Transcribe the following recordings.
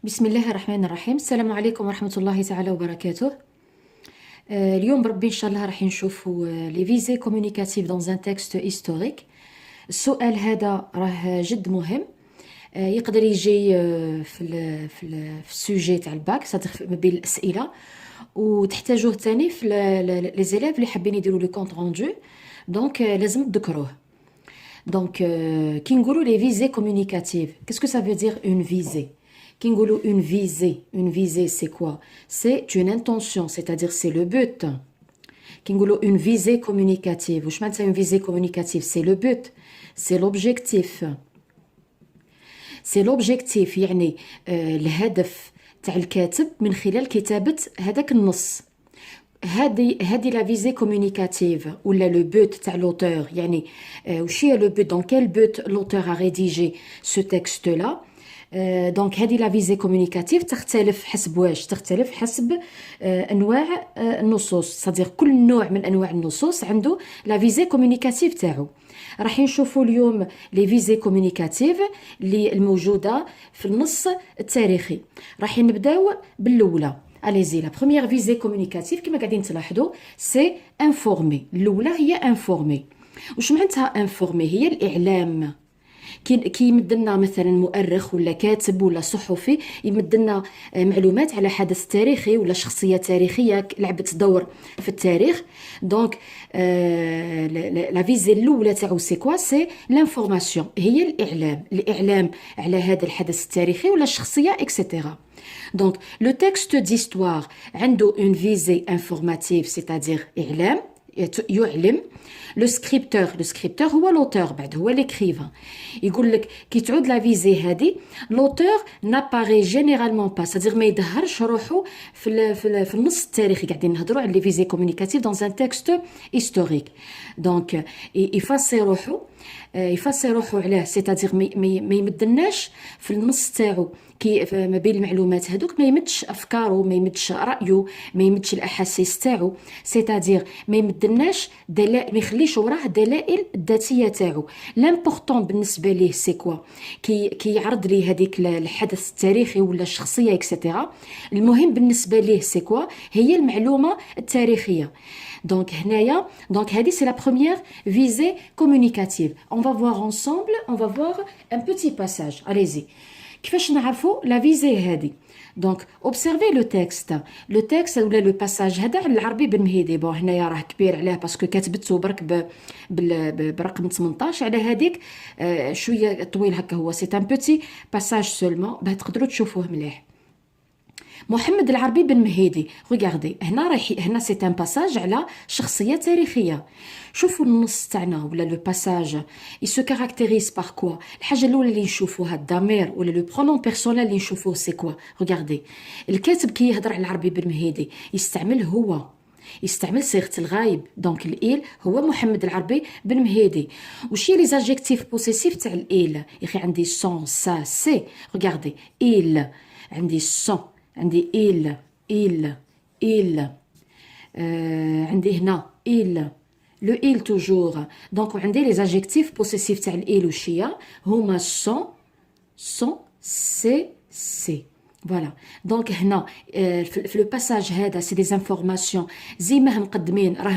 بسم الله الرحمن الرحيم. السلام عليكم ورحمة الله تعالى وبركاته. اليوم بربي إن شاء الله راح نشوفوا لي فيزي كومونيكاتيف دون ان تكست هيستوريك. السؤال هذا راه جد مهم، يقدر يجي في السوجي تاع الباك، ما بين الأسئلة، وتحتاجوه تاني في لي زيليف اللي حابين يديروا لو كونط روندو، دونك لازم تذكروه. دونك كي نقولوا لي فيزي كومونيكاتيف، qu'est-ce que ça veut dire une visée? Qui une visée, c'est quoi? C'est une intention, c'est-à-dire c'est le but. Qui une visée communicative. Ou je m'entends une visée communicative, c'est le but, c'est l'objectif. C'est l'objectif، يعني الهدف تاع الكاتب من خلال كتابة هذاك النص. هذه لا فيزي كومونيكاتيف ولا لو بوت تاع لوتور، يعني وش هي لو بوت، دون كيل بوت لوتور ا ريديجي سو تكست لا. دونك هذه لا فيزي كومونيكاتيف تختلف حسب واش، تختلف حسب انواع النصوص، صديق كل نوع من انواع النصوص عنده لا فيزي كومونيكاتيف تاعو. راح نشوفوا اليوم لي فيزي كومونيكاتيف اللي الموجوده في النص التاريخي. راح نبداو بالاولى. اليزي لا بروميير فيزي كومونيكاتيف كما قاعدين تلاحظوا سي انفورمي. الاولى هي انفورمي. واش معناتها انفورمي؟ هي الاعلام. كي يمدلنا مثلا مؤرخ ولا كاتب ولا صحفي يمدلنا معلومات على حدث تاريخي ولا شخصية تاريخية لعبت دور في التاريخ، دونك لا فيزي الاولى تاعو سي كوا؟ سي لانفورماسيون، هي الاعلام على هذا الحدث التاريخي ولا الشخصية اكسيتيرا. دونك لو تكست ديستوار عنده اون فيزي انفورماتيف، سيتادير اعلام، يعلم. لو سكريبتور هو لوتور، بعد هو ليكريفان. يقول لك كي تعود لا فيزي هذه لوتور ناباري جينيرالمون با، سادير ما يظهرش روحو في النص التاريخي. قاعدين نهضروا على لي فيزي كومونيكاتيف دون ان تكست هيستوريك. دونك يفاسي روحو علاه، سيتادير ما يمدلناش في النص تاعو كي ما بين المعلومات هذوك، ما يمدش افكاره، ما يمدش رايه، ما يمدش الاحاسيس تاعو، سيتادير ما يمدلناش دلائل، ما يخليش وراه دلائل الذاتيه تاعو. لامبورطون بالنسبه ليه سي كوا؟ كي يعرض لي هذيك الحدث التاريخي ولا الشخصيه اكسيتيرا، المهم بالنسبه ليه سي كوا؟ هي المعلومه التاريخيه. Donc هنايا، donc هذه c'est la première visée communicative. On va voir ensemble, on va voir un petit passage. Allez-y. كيفاش نعرفوا لا فيزي هذه؟ دونك اوبسيرفي لو تكست ولا لو باساج هذا على العربي بن مهيدي. بون هنايا راه كبير عليه باسكو كاتبته برك برقم 18، على هذيك شويه طويل هكا. هو سي ان بوتي باساج سولمون باه تقدروا تشوفوه مليح. محمد العربي بن مهيدي، ريغاردي هنا سي ان باساج على شخصيه تاريخيه. شوفوا النص تاعنا ولا لو باساج يسو كاركتيريز بار كوا؟ الحاجه الاولى اللي نشوفوها الضمير ولا لو برونون بيرسونيل اللي نشوفوه سي كوا؟ ريغاردي الكاتب كي يهضر على العربي بن مهيدي يستعمل هو، يستعمل صيغه الغايب. دونك الايل هو محمد العربي بن مهيدي. وش هي لي زادجيكتيف بوسيسيف تاع الايل؟ يا اخي عندي سون سا سي، ريغاردي ايل، عندي سون، عندي إل عندي هنا لو إل توجور. دونك وعندي لي زادجيكتيف بوسيسيف تاع الإل وشيا هما سون سي. فوالا دونك هنا في لو باساج هذا سي دي زانفورماسيون زي ما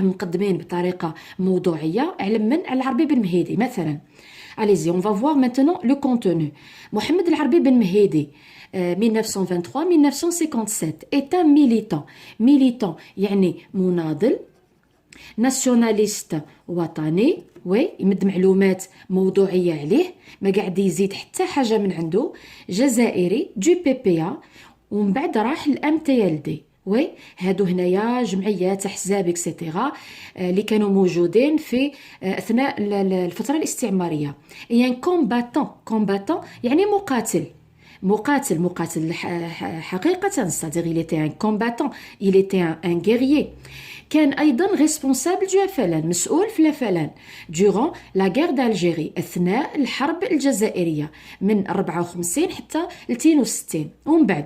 مقدمين بطريقه موضوعيه على العربي بن مهيدي. مثلا allez-y on va voir maintenant le contenu. محمد العربي بن مهيدي 1923-1957 est un militant يعني مناضل، ناسيوناليست وطني، يمد معلومات موضوعية عليه، ما قاعد يزيد حتى حاجة من عنده، جزائري دو PPA، ومن بعد راح الام تي ال دي. هادو هنايا جمعيات احزاب اكسيتيرا اللي كانوا موجودين في اثناء الفترة الاستعمارية. يعني كومباتون يعني مقاتل حقيقة، c'est-à-dire il était un combattant, il était un guerrier. كان أيضا responsable du FLN، مسؤول في الفلن durant la guerre d'Algérie، أثناء الحرب الجزائرية من 54 حتى 62. ومن بعد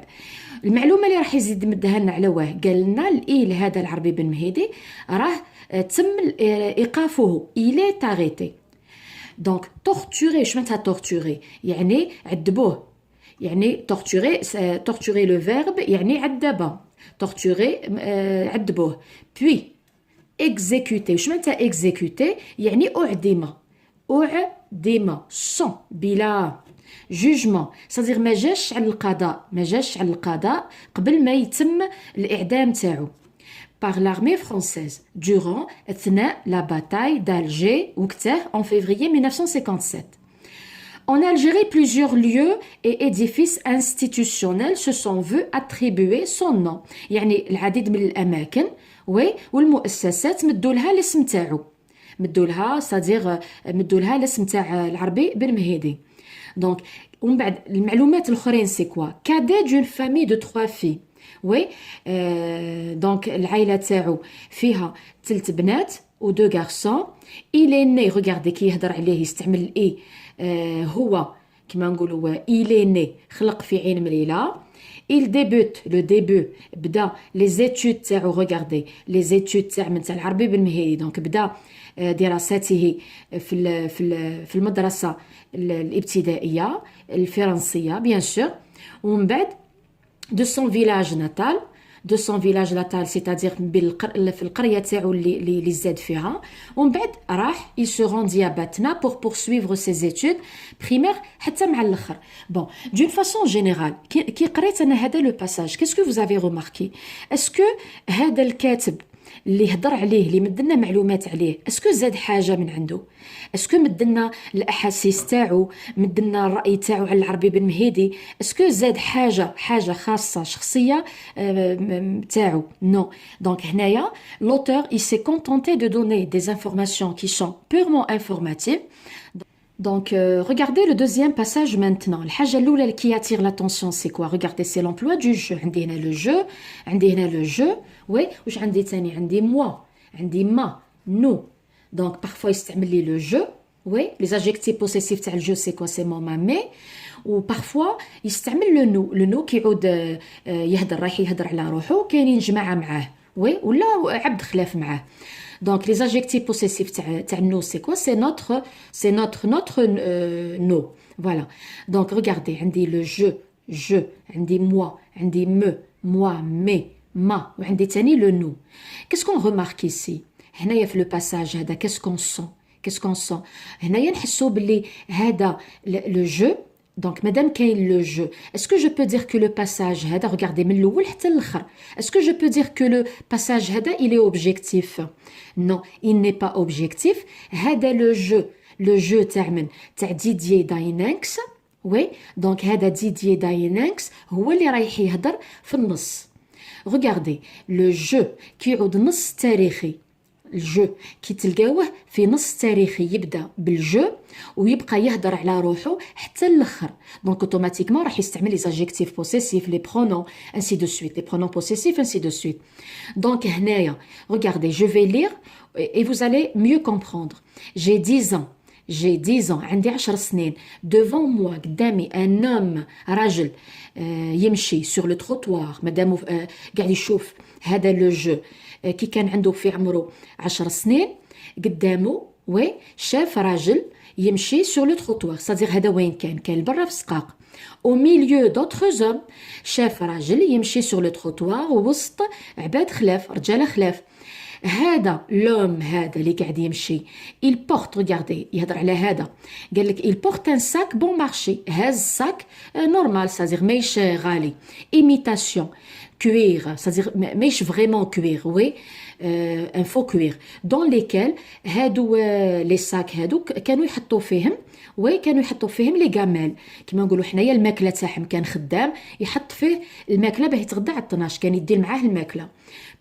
المعلومة اللي راح يزيد مدها لنا على واه، قال لنا الإيل هذا العربي بن مهيدي راه تم إيقافه، il est arrêté. donc torturé، شو معناتها torturé؟ يعني عذبوه، يعني torturer le verbe يعني عذب torturer عذبوه puis exécuter واش معناتها exécuter يعني أعدم sans بلا jugement c'est-à-dire ما جاش على القضاء قبل ما يتم الإعدام تاعو par l'armée française durant أثناء la bataille d'Alger وقته en février 1957. En Algérie, plusieurs lieux et édifices institutionnels se sont vus attribuer son nom. يعني العديد من الأماكن والمؤسسات مدوا لها الاسم تاعو. مدوا لها الاسم تاع العربي بن مهيدي. دونك ومن بعد المعلومات الأخرين سي كوا cadet d'une famille de 3 filles. دونك العائلة تاعو فيها 3 بنات و 2 garçons. Il est né, regardez كي يهضر عليه يستعمل الإي هو كما نقولوا il est né خلق في عين مليلة. il débute le début بدا les études تاعو regardez les études تاع العربي بالمهيدي دونك بدا دراساته في المدرسة الابتدائية الفرنسية bien sûr ومن بعد de son village natal c'est-à-dire في القرية تاعو اللي زاد فيها ومن بعد راح il se rendit à Batna pour poursuivre ses études primaires حتى مع الاخر. Bon, d'une façon générale كي قريت انا هذا لو باساج qu'est-ce que vous avez remarqué est-ce que هذا الكاتب اللي هضر عليه اللي مدلنا معلومات عليه اسكو زاد حاجه من عنده اسكو مدلنا الاحاسيس تاعو مدلنا الراي تاعو على العربي بن مهيدي اسكو زاد حاجه خاصه شخصيه تاعو نو دونك هنايا l'auteur il s'est contenté de donner des informations qui sont purement informatives. Donc, regardez le deuxième passage maintenant. الحاجة الأولى qui attire l'attention, c'est quoi? Regardez, c'est l'emploi du jeu. عندي هنا le jeu. Oui, وش عندي تاني؟ عندي moi. عندي ما. nous. Donc, parfois, يستعمل لي le jeu. Oui, les adjectifs possessifs تاع le jeu, c'est quoi? C'est moi, ma, mais. و parfois يستعمل le nous كيعود رايح يهدر على روحه كاينين جماعة معاه. Oui, ولا عبد خلاف معاه. Donc, les adjectifs possessifs تاع nous, c'est quoi? C'est notre nous. Voilà. Donc, regardez, عندي le je, عندي moi, عندي me, moi, mais, ma, وعندي تاني le nous. Qu'est-ce qu'on remarque ici? هنايا في le passage هذا, qu'est-ce qu'on sent? هنايا نحسو باللي هذا le je. Donc, madame كاين le jeu. Est-ce que je peux dire que le passage هذا, regardez من الأول حتى الآخر. Est-ce que je peux dire que le passage هذا, il est objectif? Non, il n'est pas objectif. هذا le jeu تاع ديدييه داينانكس. Oui, donc هذا ديدييه داينانكس هو اللي رايح يهدر في النص. Regardez, le jeu كيعود نص تاريخي. الجو كي تلقاوه في نص تاريخي يبدا بالجو ويبقى يهدر على روحه حتى الاخر دونك اوتوماتيكمون راح يستعمل لي زادجيكتيف بوسيسيف لي برونون انسي دو سويت لي برونون بوسيسيف انسي دو سويت دونك هنايا regardez je vais lire et vous allez mieux comprendre j'ai 10 ans عندي 10 سنين devant moi قدامي un homme راجل يمشي sur le trottoir مادامو قاعد يشوف هذا لو جو كي كان عنده في عمره 10 سنين قدامه شاف راجل يمشي sur le trottoir c'est-à-dire هذا وين كان برا في السقاق au milieu d'autres hommes شاف راجل يمشي sur le trottoir ووسط عباد خلاف رجال خلاف هذا لوم هذا اللي قاعد يمشي il porte regardez يهضر على هذا قال لك il porte un sac bon marché هاز sac normal c'est-à-dire ماهيش غالي imitation cuir c'est-à-dire ماهيش vraiment cuir oui un faux cuir dans lesquels هادو les sacs هادو كانوا يحطوا فيهم لي غاميل كما نقولوا حنايا الماكله تاعهم كان خدام يحط فيه الماكله باه يتغدى على الطناش كان يدير معاه الماكله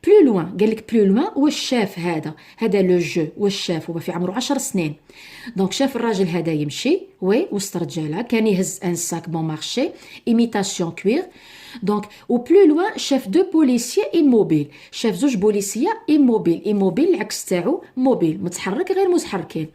بلو لوان قال لك بلو لوان واش شاف هذا لو جو واش شاف هو في عمره 10 سنين دونك شاف الراجل هذا يمشي وسط رجاله كان يهز ان ساك بون مارشي ايميتاسيون كوير دونك و بلو لوان شاف دو بوليسيي ايموبيل شاف زوج بوليسيه ايموبيل العكس تاعو موبيل متحرك غير متحركين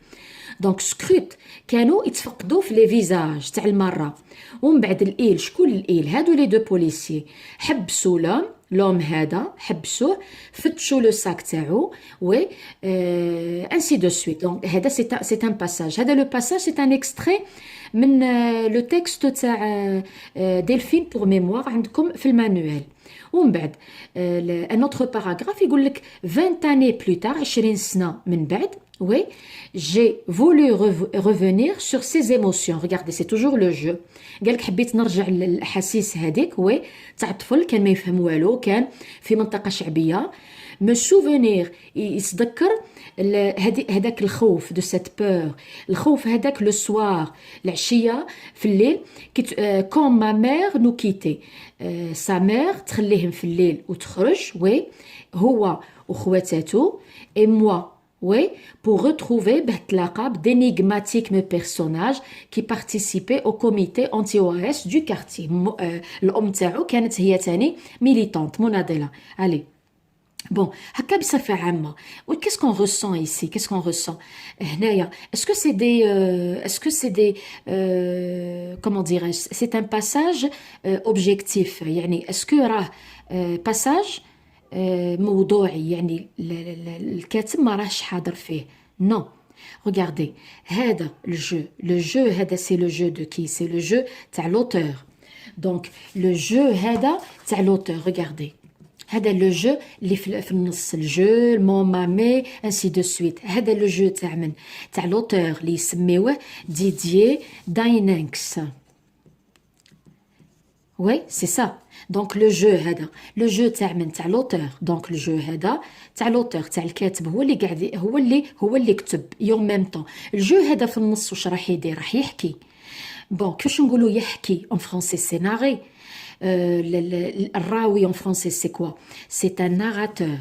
دونك سكروت كانوا يتفقدوا في لي فيزاج تاع المره ومن بعد الايل شكون الايل هادو لي دو بوليسيي حبسوا لهم لوم هذا حبسوه فتشوا لو ساك تاعو و انسي دو سويت. دونك هذا سي ان باساج. هذا لو باساج سي ان اكستري من لو تكست تاع ديلفين بور ميموار عندكم في المانوال. ومن بعد ان اوتر باراغراف يقول لك 20 années plus tard 20 سنه من بعد. Oui, j'ai voulu revenir sur ces émotions. Regardez, c'est toujours le jeu. قالك حبيت نرجع للأحاسيس هذيك وي تاع الطفل كان ما يفهم والو، كان في منطقة شعبية. me souvenir يتذكر هذاك الخوف دو سيت بور، الخوف هذاك لو سوار العشية في الليل كون ما مير نو كيتي سا مير تخليهم في الليل وتخرج وي هو وخواتاتو et moi. Oui, pour retrouver بهتلاقى d'énigmatiques personnages qui participaient au comité anti-OAS du quartier. الأم تاعو كانت هي تاني militante مناضلة. Allez. Bon, هكا بصفة عامة. Qu'est-ce qu'on ressent ici? Qu'est-ce qu'on ressent? هنايا, est-ce que c'est des comment dirais-je? C'est un passage objectif. يعني est-ce que راه passage موضوعي، يعني الكاتب ما راهش حاضر فيه. non. Regardez, هذا le jeu هذا c'est le jeu de qui? C'est le jeu تاع l'auteur. donc le jeu هذا تاع l'auteur. regardez, هذا le jeu اللي في النص، الجو المومامي ainsi de suite. هذا le jeu تاع من؟ تاع l'auteur اللي يسميوه ديدييه داينينكس. Oui, c'est ça. Donc le jeu هذا، le jeu تاع من؟ تاع l'auteur. donc le jeu هذا تاع l'auteur تاع الكاتب، هو اللي قاعد هو اللي كتب يوم ميم طون. الجو هذا في النص واش راح يدير؟ راح يحكي. بون كيفاش نقولوا يحكي en français سيناري. الراوي en français c'est quoi? c'est un narrateur.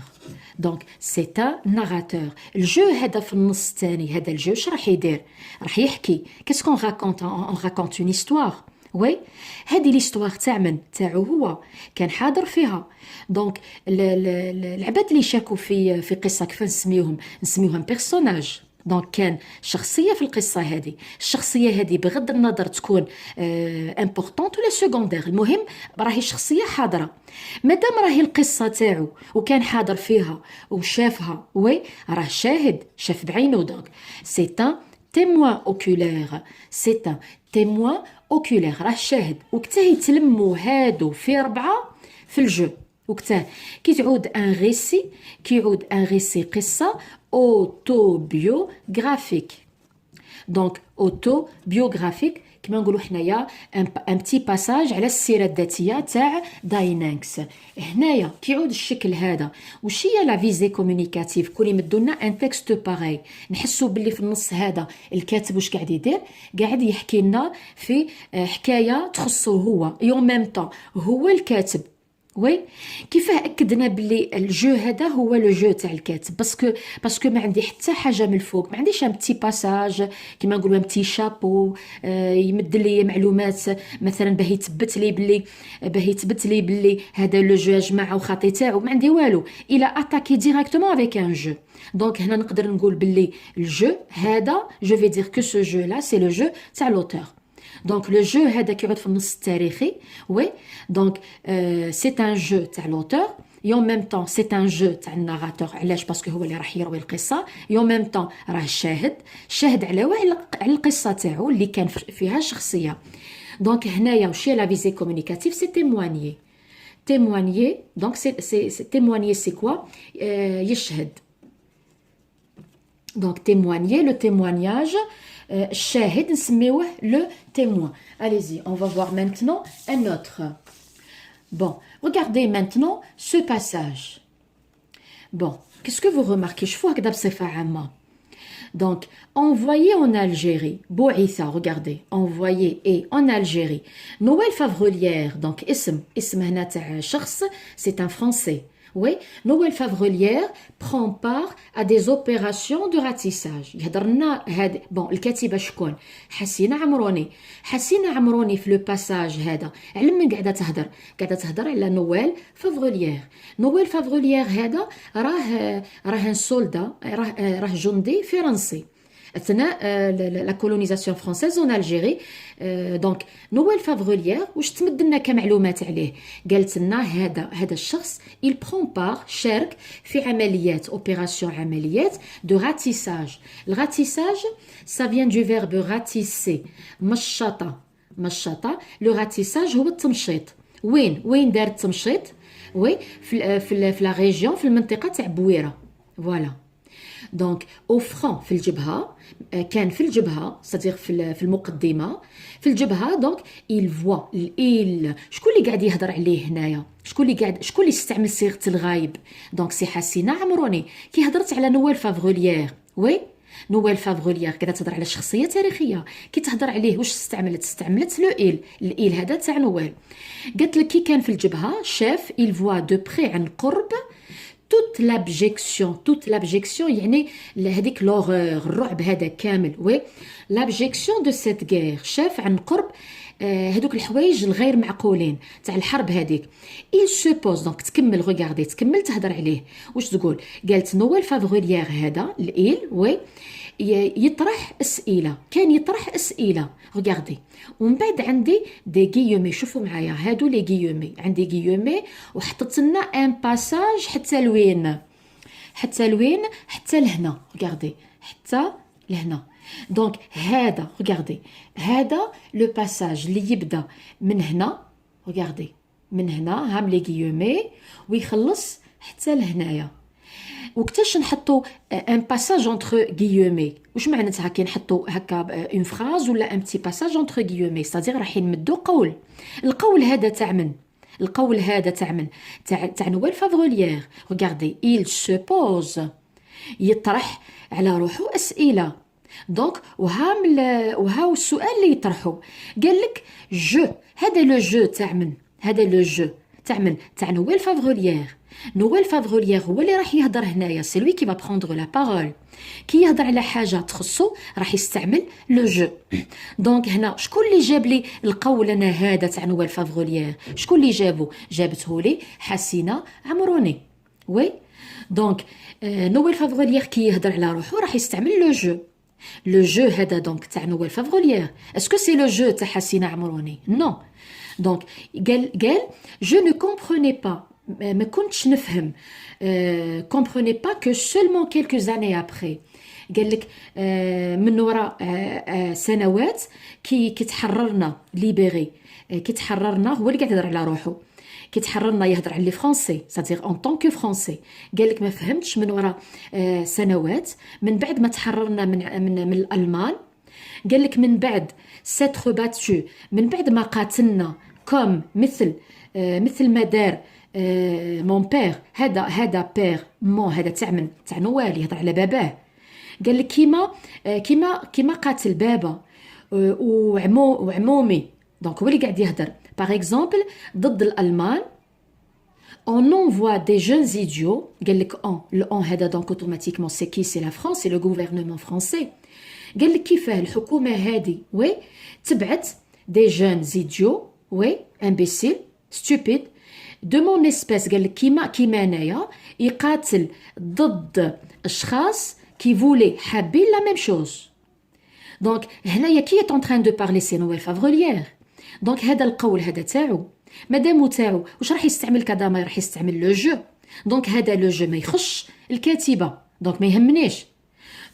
donc c'est un narrateur. الجو هذا في النص الثاني، هذا الجو واش راح يدير؟ راح يحكي. qu'est-ce qu'on raconte? on raconte une histoire. وي هذه ليستوار تاع من؟ تاعو هو، كان حاضر فيها. دونك العباد اللي شاركوا في قصه كيف نسميوهم بيرسوناج. دونك كان شخصيه في القصه هذه، الشخصيه هذه بغض النظر تكون امبورطونت ولا سكوندير، المهم راهي شخصيه حاضره. مادام راهي القصه تاعو وكان حاضر فيها وشافها، وي راه شاف بعينه. دونك سي ان témoin oculaire. c'est un témoin oculaire. راه شاهد. وقتها يتلموا هادو في 4 في الجو. وقتها كيعود ان ريسي قصة autobiographique. donc autobiographique كما نقولوا حنايا ان بتي باساج على السيره الذاتيه تاع داينينكس. هنايا كيعود الشكل هذا. وش هي لا فيزي كومونيكاتيف؟ كون يمدوا لنا ان تكست باغي نحسوا باللي في النص هذا الكاتب واش قاعد يدير؟ قاعد يحكي لنا في حكايه تخصه هو يوم ميم طون هو الكاتب. وي كيفاه اكدنا باللي الجو هذا هو لو جو تاع الكاتب؟ باسكو ما عندي حتى حاجه من الفوق، ما عنديش ان بتي باساج كيما نقولوا ان بتي شابو يمد لي معلومات مثلا باه يثبت لي باللي هذا لو جو يا جماعه وخاطي تاعو، ما عندي والو. الى اتاكي ديريكتومون افيك ان جو. دونك هنا نقدر نقول باللي الجو هذا جو في دير كو سو جو لا سي لو جو تاع لوتور. donc le jeu هذا كيعود في النص التاريخي. وي دونك c'est un jeu تاع l'auteur et en même temps c'est un jeu تاع الناراتور. علاش؟ باسكو هو اللي راح يروي القصه. et en même temps راه شاهد على القصه تاعو اللي كان فيها شخصيه. دونك هنايا وش هي لا فيزي كومونيكاتيف؟ سي témoigner. donc c'est témoigner c'est quoi? يشهد. donc témoigner le témoignage. الشاهد نسميوه le témoin. Allez-y, on va voir maintenant un autre. Bon, regardez maintenant ce passage. Bon, qu'est-ce que vous remarquez? Je vois هكذا بصفة عامة. Donc, envoyé en Algérie. بوعثة, regardez. Envoyé et en Algérie. Noël Favrelière. Donc, اسم هنا تاع شخص, c'est un français. Oui, Noël Favrelière prend part à des opérations de ratissage. يهضرنا هاد بون الكاتبه شكون؟ حسينه عمروني في لو باساج هذا. على من قاعده تهضر على نويل فافغوليير هذا راه ان سولدا، راه جندي فرنسي. اثناء لا كولونيزاسيون فرونسيز اون الجيري. دونك نويل فافغوليير واش تمد لنا كمعلومات عليه؟ قالت لنا هذا الشخص il prend part شارك في عمليات اوبيراسيون عمليات دو راتيساج. الراتيساج ça vient du verbe ratisser مشطه. لو راتيساج هو التمشيط. وين دار التمشيط؟ وي في لا ريجيون، في المنطقه تاع بويره. فوالا. دونك او فرون في الجبهه، كان في الجبهه صديق في المقدمه في الجبهه. دونك il voit شكون اللي قاعد يهضر عليه هنايا؟ شكون اللي استعمل صيغه الغايب؟ دونك سي حسينه عمروني كي هضرت على نويل فافغوليير. وي نويل فافغوليير قاعده تهضر على شخصيه تاريخيه. كي تهضر عليه واش استعملت لو الايل هذا تاع نويل. قالت لك كي كان في الجبهه شاف il voit de près عن قرب toute l'abjection يعني هذيك لوغور، الرعب هذا كامل. وي l'abjection de cette guerre، شاف عن قرب هذوك الحوايج الغير معقولين تاع الحرب هذيك. il se pose. دونك تكمل غوغاردي، تكمل تهضر عليه. واش تقول؟ قالت نويل فافغوليير هذا الايل وي يطرح اسئله، كان يطرح اسئله. غوغاردي. ومن بعد عندي دي غيومي، شوفوا معايا هادو لي غيومي، عندي غيومي وحطت لنا ان باساج حتى لوين؟ حتى لهنا. غوغاردي حتى لهنا. دونك هذا غوغاردي، هذا لو باساج اللي يبدا من هنا. غوغاردي من هنا هام لي غيومي ويخلص حتى لهنايا. وكتاش نحطو ان باساج اونتر غيومي؟ واش معناتها كي نحطو هكا اون فراز ولا ان بتي باساج اونتر غيومي؟ صديق راح نمدو قول. القول هذا تاع من؟ القول هذا تاع من؟ تاع نويل فافغوليير. غوغاردي il se pose، يطرح على روحو اسئله. دونك وهاو السؤال اللي يطرحو. قال لك جو، هذا لو جو تاع من؟ هذا لو جو تاع من؟ تاع نويل فافغوليير. نويل فافغوليير هو اللي راح يهضر هنايا، سي لوي كي با بروندر لا بارول. كي يهضر على حاجه تخصو راح يستعمل لو جو. دونك هنا شكون اللي جاب لي القول انا هذا تاع نويل فافغوليير؟ شكون اللي جابته لي؟ حسينه عمروني. وي دونك نويل فافغوليير كي يهضر على روحو راح يستعمل لو جو. لو جو هذا دونك تاع نويل فافغوليير، اسكو سي لو جو تاع حسينه عمروني؟ نو. دونك قال جو نو كومبروني با، ما كنتش نفهم. كومبروني با كو سولمون كيلكو اني ابري. قال لك من وراء سنوات كي تحررنا ليبيري، كي تحررنا، هو اللي قاعد يهضر على روحو. كي تحررنا يهضر على لي فرونسي، سادير اون طون كو فرونسي. قال لك ما فهمتش من وراء سنوات من بعد ما تحررنا من الالمان. قال لك من بعد سيتر باتو، من بعد ما قاتلنا كوم مثل ما دار مون بير. هذا بير مون، هذا تاع من؟ تاع نوال، يهضر على باباه. قال لك كيما قاتل بابا وعمومي. دونك هو اللي قاعد يهضر باغ اكزومبل ضد الالمان. on envoie des jeunes idiots. قال لك le on هذا دونك اوتوماتيكمون سي كي؟ سي لا فرانس، سي لو غوفرنمون فرونسي. قال لك كيفاه الحكومه هذه وي تبعت دي جونز ايديو وي امبيسيل ستوبيد دو مون اسبيس. قال لك كيما انايا يقاتل ضد اشخاص كي فولي حابين لا ميم شوز. دونك هنايا كي est en train de parler سي نويل فافغوليير. دونك هذا القول هذا تاعو، مادامو تاعو واش راح يستعمل كداما؟ راح يستعمل لو جو. دونك هذا لو جو ما يخش الكاتبه، دونك ما يهمنيش.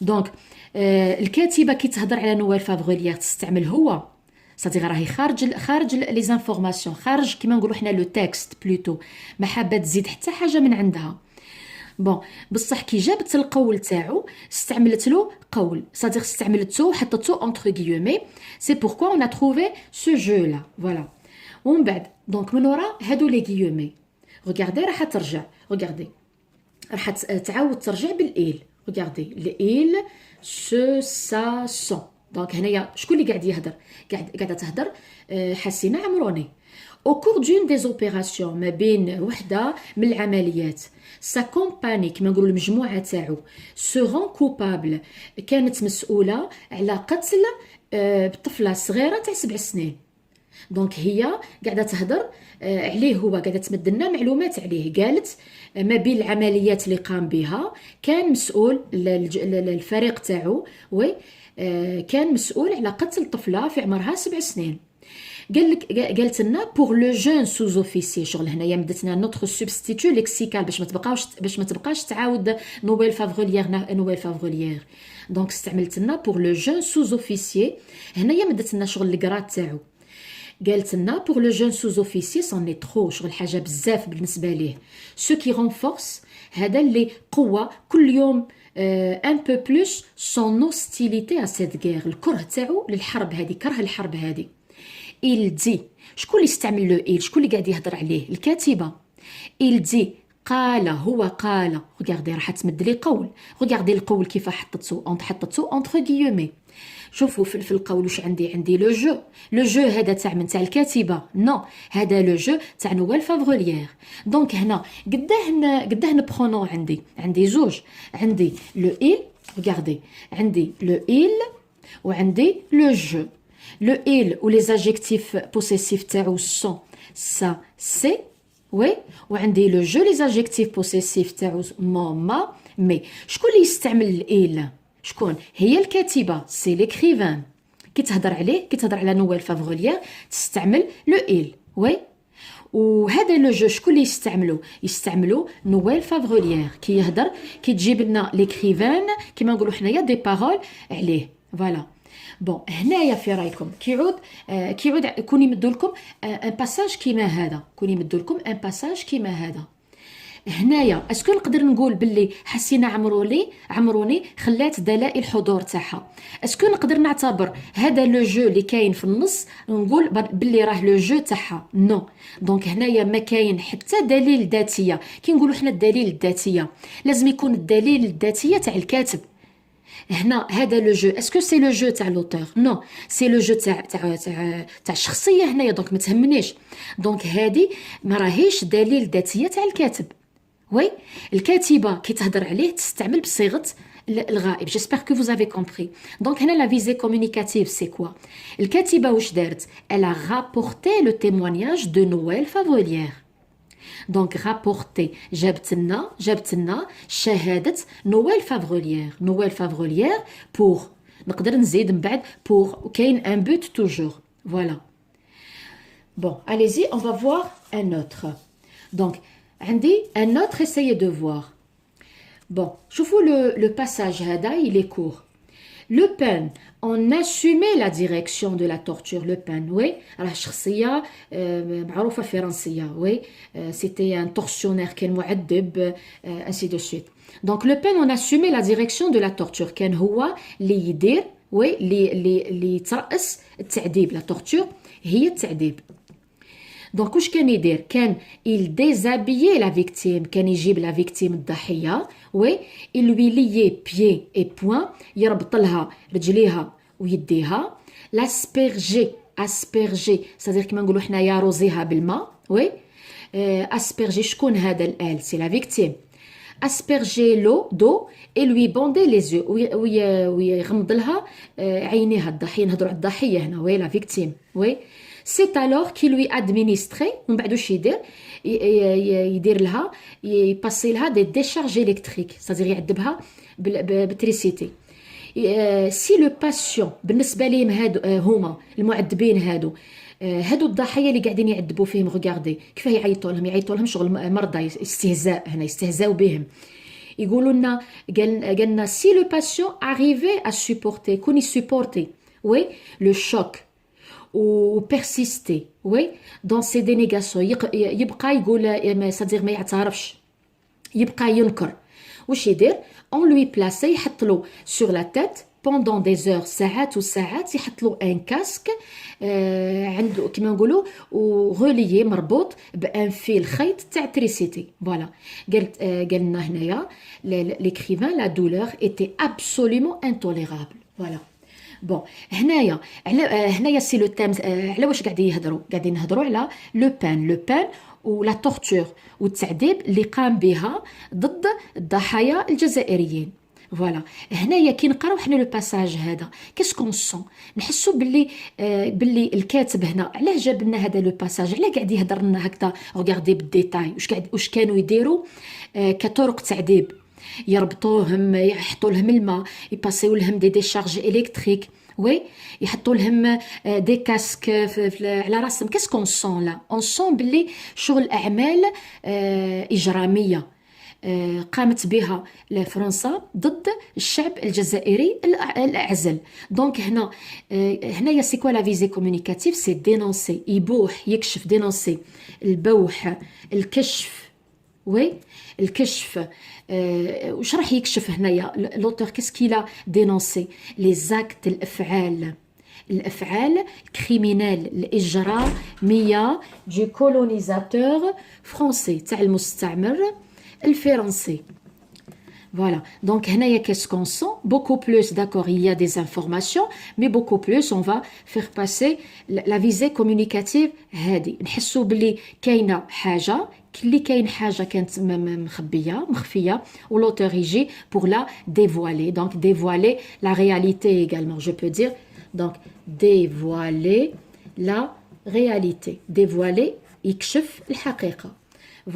دونك الكاتبه كي تهضر على نويل فافغوليير تستعمل هو، صديق راهي خارج لي زانفورماسيون، خارج كيما نقولوا حنا لو تكست بلوتو، ما حابه تزيد حتى حاجه من عندها. بون بصح كي جابت القول تاعو استعملت له قول، صديق استعملته حطته انتر غيومي. سي بوركوا اون ا تروفي سو جو لا. فوالا. ومن بعد دونك من وراء هادو لي غيومي غوغاردي راح ترجع. غوغاردي راح تعاود ترجع بالايل. غوغاردي الايل سو سا سون. دونك هنايا شكون اللي قاعد يهضر؟ قاعده تهضر حسينه عمروني. او كور دون دي زوبيراسيون، ما بين وحده من العمليات، سا كومباني كما نقولوا المجموعه تاعو سورون كوبابل، كانت مسؤوله على قتل طفله صغيره تاع 7 سنين. دونك هي قاعده تهضر عليه، هو قاعده تمد لنا معلومات عليه. قالت ما بين العمليات اللي قام بها كان مسؤول الفريق تاعو، كان مسؤول على قتل طفله في عمرها 7 سنين. قالت لنا بور لو جون سوز اوفيسي، شغل هنايا مدتنا نوتر سوبستيتو ليكسيكال باش ما تبقاش تعاود نوبل فافغوليير. دونك استعملت لنا بور لو جون سوز اوفيسي، هنايا مدت لنا شغل الكرات تاعو. قالت لنا بور لو جون سوز اوفيسي سون ني ترو، شغل حاجه بزاف بالنسبه ليه. سو كي رونفورس، هذا اللي قوه كل يوم ان بو بلوس سون اوستيليتي ا سيت غير، الكره تاعو للحرب هذه، كره الحرب هذه. il dit، شكون اللي استعمل لو إل؟ شكون اللي قاعد يهضر عليه؟ الكاتبة. il dit، قال، هو قال. ريغاردي راح تمد لي قول، ريغاردي القول كيف حطته اونتر غيومي. شوفوا في القول واش عندي لو جو هذا تاع من تاع الكاتبه؟ نو، هذا لو جو تاع نويل فافغوليير. دونك هنا قداه نبرونو، عندي زوج، عندي لو إل، ريغاردي عندي لو إل وعندي لو جو. Le il ou les adjectifs possessifs تاعو sont ça, c'est, oui. وعندي le je les adjectifs possessifs تاعو mon, ma, mais. شكون اللي يستعمل الإل؟ شكون؟ هي الكاتبة، سي l'écrivain. كي تهضر على نويل فافغوليير تستعمل لو إل، oui. وهذا لو جو شكون اللي يستعملوا نويل فافغوليير كي تجيب لنا l'écrivain كيما نقولوا حنايا دي بارول عليه، فوالا. بون هنايا في رايكم كيعود كوني يمدوا لكم ان باساج كيما هذا. هنايا اسكو نقدر نقول باللي حسينا عمروني خلات دلائل الحضور تاعها؟ اسكو نقدر نعتبر هذا لو جو اللي كاين في النص نقول باللي راه لو جو تاعها؟ نو. دونك هنايا ما كاين حتى دليل ذاتيه. كي نقولوا حنا الدليل الذاتيه لازم يكون الدليل الذاتيه تاع الكاتب. هنا هذا لو جو، اسكو سي لو جو تاع لوتور؟ نو، سي لو جو تاع الشخصيه هنايا. دونك ما تهمنيش، دونك هذه ما راهيش دليل ذاتيه تاع الكاتب. وي الكاتبه كي تهضر عليه تستعمل بصيغه الغائب. جيسبر كو فوز افي كومبري. دونك هنا لا فيزي كومونيكاتيف سي كوا؟ الكاتبه واش دارت؟ الا رابورتي لو تيموانياج دو نويل فافغوليير. دونك رابورتي جابت لنا شهاده نويل فافغوليير بور، نقدر نزيد من بعد بور، كاين ان بوت توجور، فوالا. بون allez-y on va voir un autre. donc عندي un autre, essayez de voir. bon شوفوا le passage هذا il est court. Le Pen on assumait la direction de la torture. Le Pen, oui, راه شخصية معروفة فرنسية، oui, c'était un tortionnaire كان معذب ainsi de suite. donc le Pen on assumait la direction de la torture، كان هو اللي يدير، oui، اللي يترأس التعذيب. la torture هي التعذيب. دونك واش كان يدير؟ كان il déshabillait la victime، كان يجيب لا فيكتيم الضحيه، وي il lui liait pieds et poings، يربط لها رجليها ويديها. l'asperger صدير كما نقولوا حنايا روزيها بالماء، وي. asperger شكون هذا الآل؟ سي لا فيكتيم. asperger l'eau d'eau et lui bander les yeux، ويغمض لها عينيها. الضحيه نهضروا على الضحيه هنا، وي لا فيكتيم، وي. c'est alors qu'il lui administrait، ومن بعد واش يدير لها، يباسي لها دي ديشارج الكتريك، صدير يعذبها بالتريسيتي. سي لو باسيون، بالنسبه لهم هما المعذبين هادو الضحايا اللي قاعدين يعذبوا فيهم، غاردي كيف يعيطوا لهم شغل مرضى، استهزاء، هنا يستهزاوا بهم. يقولوا لنا قالنا سي لو باسيون arrivait à supporter، كون يسوبورتي، وي، لو شوك و persister، oui، dans ses dénégations، يبقى يقول صديق ما يعترفش، يبقى ينكر. واش يدير؟ on lui place، يحط له sur la tête pendant des heures، ساعات وساعات، يحط له ان كاسك عنده كما نقولوا وغوليي، مربوط بان فيل، خيط تاع تريسيتي، فوالا. قال لنا هنايا l'écrivain la douleur était absolument intolérable، فوالا. بون هنايا سي لو تيم على واش قاعدين يهضروا على لو بان ولا تورتور والتعذيب اللي قام بها ضد الضحايا الجزائريين. فوالا. هنايا كي نقراو حنا لو باساج هذا كاسكون سون نحسو باللي الكاتب هنا علاه جاب لنا هذا لو باساج، علاه قاعد يهضر لنا هكذا غوغاردي بالديتاي واش كانوا يديروا كطرق تعذيب، يربطوهم، يحطوا لهم الماء، يباسيو لهم دي شارج الكتريك، وي يحطوا لهم دي كاسك على راسهم. كاسكون سون لا اون سون باللي شغل اعمال اجراميه قامت بها فرنسا ضد الشعب الجزائري الأعزل. دونك هنايا سي كوا لا فيزي كومونيكاتيف، سي دينونسي، يبوح، يكشف، دينونسي، البوح، الكشف، وي الكشف. واش راح يكشف هنايا لوتور؟ كاسكيلا دينونسي لي زاكت، الافعال كريمينال الاجراميه دو كولونيزاتور فرونسي، تاع المستعمر الفرنسي. Voilà. Donc, qu'est-ce qu'on sent? Beaucoup plus, d'accord, il y a des informations, mais beaucoup plus, on va faire passer la visée communicative. هذه نحسوا باللي كاينه حاجه، كاين حاجه كانت مخفيه ولوتور يجي pour la dévoiler. Donc, dévoiler la réalité également, je peux dire. Donc, dévoiler la réalité. Dévoiler يكشف الحقيقه.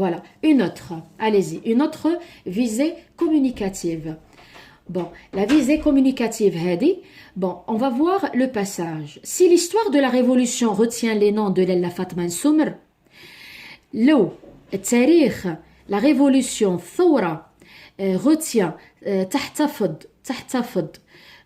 Voilà, une autre, allez-y, une autre visée communicative. Bon, la visée communicative, bon, on va voir le passage. Si l'histoire de la révolution retient les noms de Lalla Fatma Nsoumer, la révolution Thawra retient تحتفظ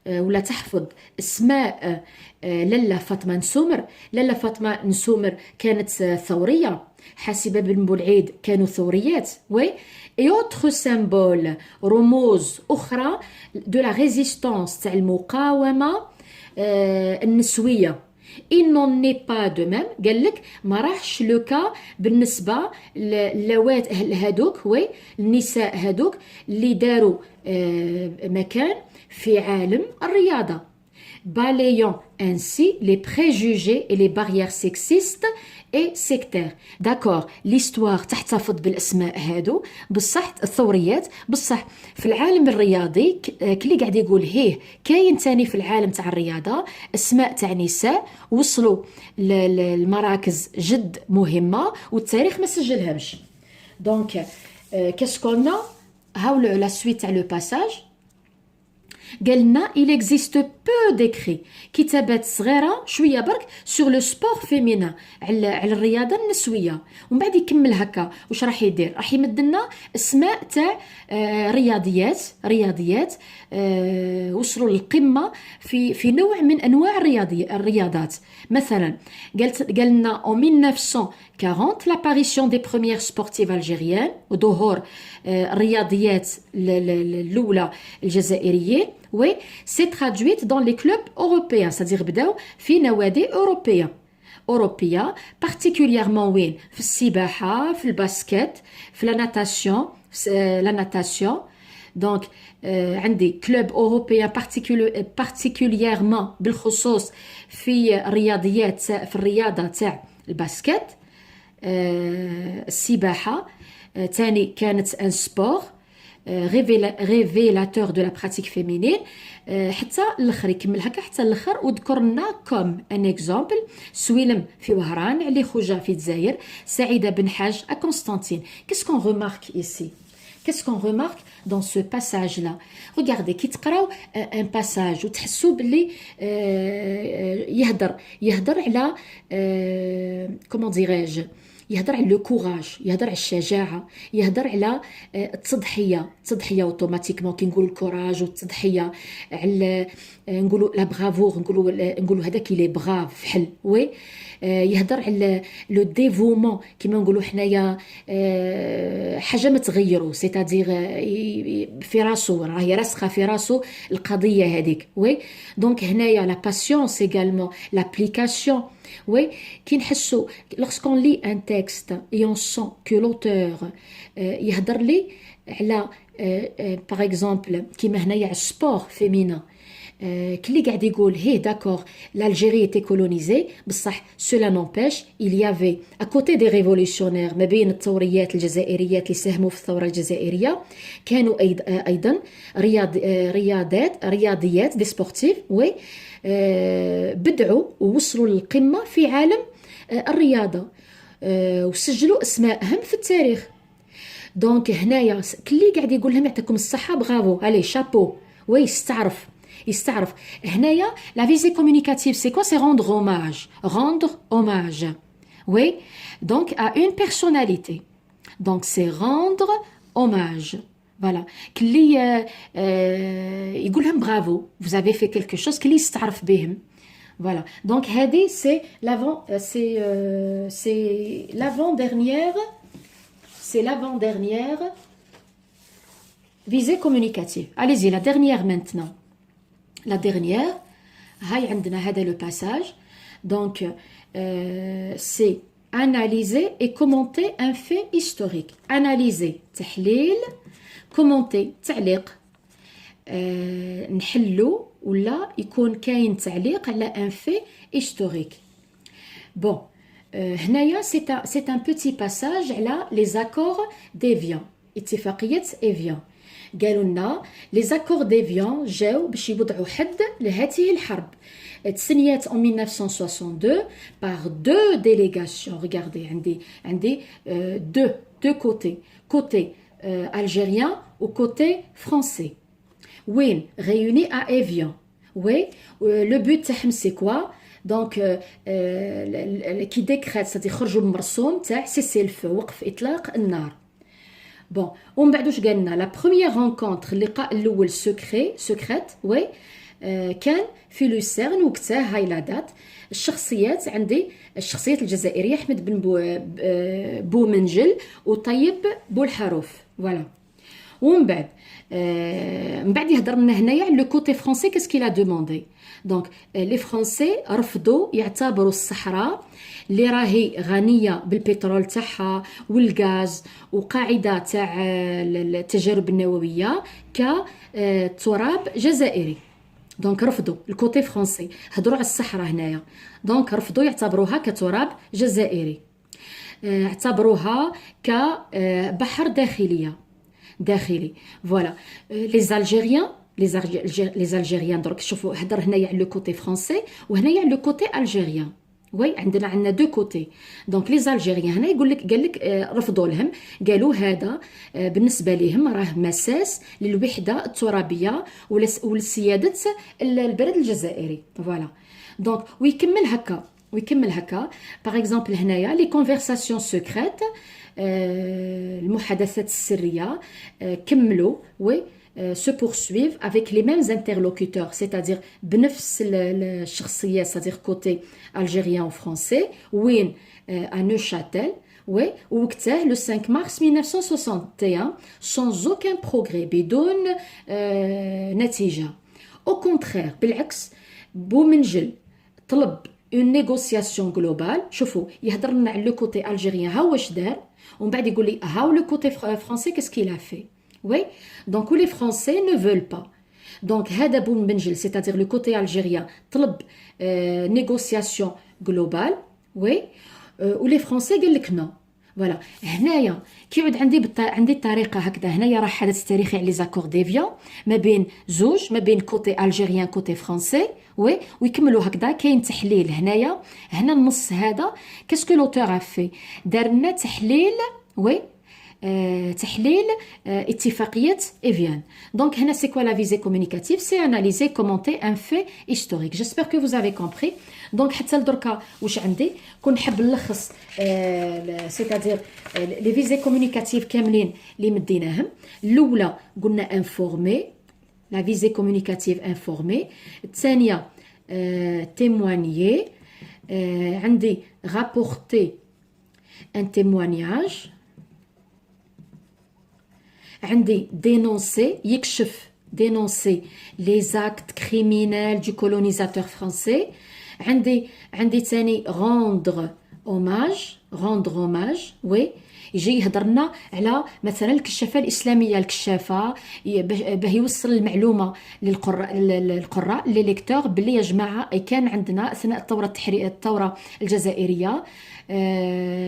ولا تحفظ اسماء لالا فاطمه نسومر. لالا فاطمه نسومر كانت ثوريه، حاسبه بن بولعيد كانوا ثوريات، وي اي اوتر سيمبول، رموز اخرى دو لا ريزيستانس تاع المقاومه النسويه. il n'en est pas de même. قال لك ما راحش لو كا بالنسبه للوات هادوك، وي النساء هادوك اللي داروا مكان في عالم الرياضة، balayant ainsi les préjugés et les barrières sexistes et sectaires. D'accord, l'histoire تحتفظ بالاسماء هادو، بصح الثوريات، بصح في العالم الرياضي كلي قاعد يقول هيه كاين تاني في العالم تاع الرياضة اسماء تاع نساء وصلوا للمراكز جد مهمة والتاريخ ما سجلهمش. دونك كاسكولنا هاولو لا سويت تاع لو باساج. قالنا il existe peu d'écrits، كتابات صغيره شويه برك sur le sport féminin، على الرياضه النسويه. ومن بعد يكمل هكا واش راح يدير، راح يمد لنا اسماء تاع رياضيات وصلوا للقمه في نوع من انواع الرياضات. مثلا قال لنا en 1940 l'apparition des premières sportives algériennes، وظهور الرياضيات الاولى الجزائريه، oui, c'est traduite dans les clubs européens, c'est-à-dire بداو في نوادي أوروبية particulièrement وين في السباحة، في الباسكت، في la natation. Donc عندي club européen particulièrement بالخصوص في الرياضيات، في الرياضة تاع الباسكت، السباحة. تاني كانت un sport révélateur de la pratique féminine. حتى الاخر يكمل هكا حتى الاخر وذكر لنا كوم ان اكزامبل سويلم في وهران، علي خوجه في الجزائر، سعيده بن حاج à Constantine. Qu'est-ce qu'on remarque ici? Qu'est-ce qu'on remarque dans ce passage-là? Regardez, كي تقراو un passage وتحسوا باللي يهدر على comment dirais-je، يهدر على لو كوراج، يهدر على الشجاعه، يهدر على التضحيه اوتوماتيكمون. كي نقول الكوراج والتضحيه، على نقولوا لا برافور، نقولوا هذاك اللي بغاف فحل، وي يهدر على لو ديفومون كيما نقولوا حنايا، حاجه ما تغيروا، سيتادير في راسو، راهي راسخه في راسو القضيه هذيك، وي. دونك هنايا لا باسيونس ايغالمون، لابليكاسيون. Oui, lorsqu'on lit un texte et on sent que l'auteur يهدر لي على par exemple كيما هنايا على السبور féminin، كلي قاعد يقول هي داكور l'Algérie était colonisée بصح cela n'empêche il y avait à côté des révolutionnaires ما بين الثوريات الجزائريات اللي ساهموا في الثورة الجزائرية كانوا أيضا رياضيات دي سبورتيف وي بدعوا ووصلوا للقمة في عالم الرياضة وسجلوا أسماءهم في التاريخ. دونك هنايا كلي قاعد يقول لهم يعطيكم الصحة برافو عليه شابو وي يستعرف هنايا لا فيزي كومونيكاتيف سي كوا سي rendre hommage oui donc à une personnalité donc c'est rendre hommage voilà كلي يقول لهم برافو vous avez fait quelque chose كلي يستعرف بهم voilà donc هذه c'est l'avant-dernière visée communicative. Allez-y, la dernière maintenant. La dernière, هاي عندنا هذا le passage. Donc, c'est analyser et commenter un fait historique. Analyser, تحليل. Commenter, تعليق. نحلو ولا يكون كاين تعليق على un fait historique. Bon, هنايا c'est un petit passage على les accords d'Évian. اتفاقية إيفيان. قالوا لنا les accords d'Évian جاو باش يوضعوا حد لهذه الحرب. تسنيات en 1962 par deux délégations. Regardez, عندي deux côtés. Côté algérien ou côté français. وين réunis à Évian. Oui, le but تاعهم c'est quoi? Donc qui décrète c'est-à-dire خرجوا بالمرسوم تاع cessez le feu وقف إطلاق النار. بون ومن بعد واش قالنا لا بروميير رونكونتر اللقاء الاول سكريت وي كان في لوسيرن وقتها هاي لا دات الشخصيات الجزائريه احمد بن بومنجل وطيب بولحروف فوالا ومن بعد يهضر لنا هنايا على لو كوتي فرونسي كاسكيلا دوموندي دونك لي فرونسي رفضوا يعتبروا الصحراء اللي راهي غنيه بالبترول تاعها والغاز وقاعده تاع التجارب النوويه كتراب جزائري. دونك رفضوا الكوتي فرونسي هضروا على الصحراء هنايا دونك رفضوا يعتبروها كتراب جزائري اعتبروها كبحر داخلي فوالا les Algériens درك شوفوا هضر هنايا على لو كوتي فرونسي وهنايا على لو كوتي الجيريان وي عندنا دو كوتي دونك لي زالجيريان هنا قال لك رفضوا لهم قالوا هذا بالنسبه لهم راه مساس للوحده الترابيه ولسياده البلد الجزائري فوالا دونك ويكمل هكا باغ اكزومبل هنايا لي كونفرساسيون سيكريت المحادثات السريه كملوا وي se poursuivent avec les mêmes interlocuteurs, c'est-à-dire بنفس الشخصية, c'est-à-dire côté algérien ou français, وين à Neuchâtel, oui, وقتها le 5 mars 1961 sans aucun progrès بدون نتيجة. Au contraire, بالعكس بومنجل طلب une négociation globale. شوفوا يهضر لنا على le côté algérien ها واش دار ومن بعد يقول لي ها le côté français qu'est-ce qu'il a fait. Oui, donc où les Français ne veulent pas. Donc, هذا بومنجل, c'est-à-dire le côté algérien, طلب négociation globale, oui, où les Français قال لك non. Voilà. هنايا كيعود عندي الطريقه هكذا هنايا راه حدث تاريخي على لي زاكور ديفيان ما بين كوتي الجيريان كوتي فرونسي وي ويكملوا هكذا كاين تحليل هنا النص هذا كاسكو لوتور افي دار لنا تحليل وي تحليل اتفاقية إيفيان. Donc هنا c'est quoi la visée communicative? C'est analyser, commenter un fait historique. J'espère que vous avez compris. Donc حتى لدركا واش عندي كون نحب نلخص c'est-à-dire les visées communicatives كاملين اللي مديناهم. الأولى قلنا informer, la visée communicative informer. الثانية témoigner, عندي rapporter un témoignage. عندي dénoncer les actes criminels du colonisateur français. عندي ثاني rendre hommage, oui. يجي يهضر لنا على مثلا الكشافه الاسلاميه، الكشافه باه يوصل المعلومه للقراء لي ليكتور باللي يا جماعه كان عندنا اثناء الثوره الجزائريه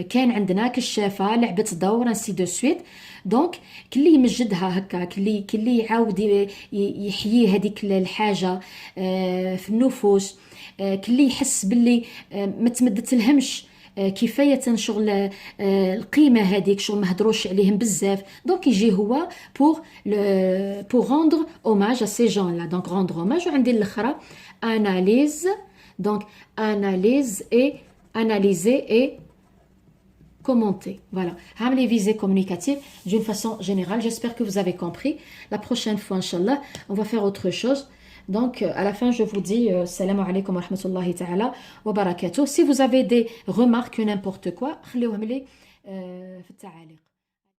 كان عندنا كشافه لعبت دور انسي دو سويت. دونك كلي يمجدها هكا، كلي يعاود يحيي هذيك الحاجه في النفوس، كلي يحس باللي ما تمدت لهمش كفاية شغل القيمة هذيك، شغل ما هدروش عليهم بزاف. دونك يجي هو pour rendre hommage à ces gens-là. Donc rendre hommage. وعندي الاخرى analyse. Donc analyser et commenter. Voilà. Les visées communicatives d'une façon générale. J'espère que vous avez compris. La prochaine fois, Inch'Allah, on va faire autre chose. Donc, à la fin, je vous dis salam alaikum wa rahmatullahi ta'ala wa barakatuh. Si vous avez des remarques, n'importe quoi, خليوهم لي في التعاليق.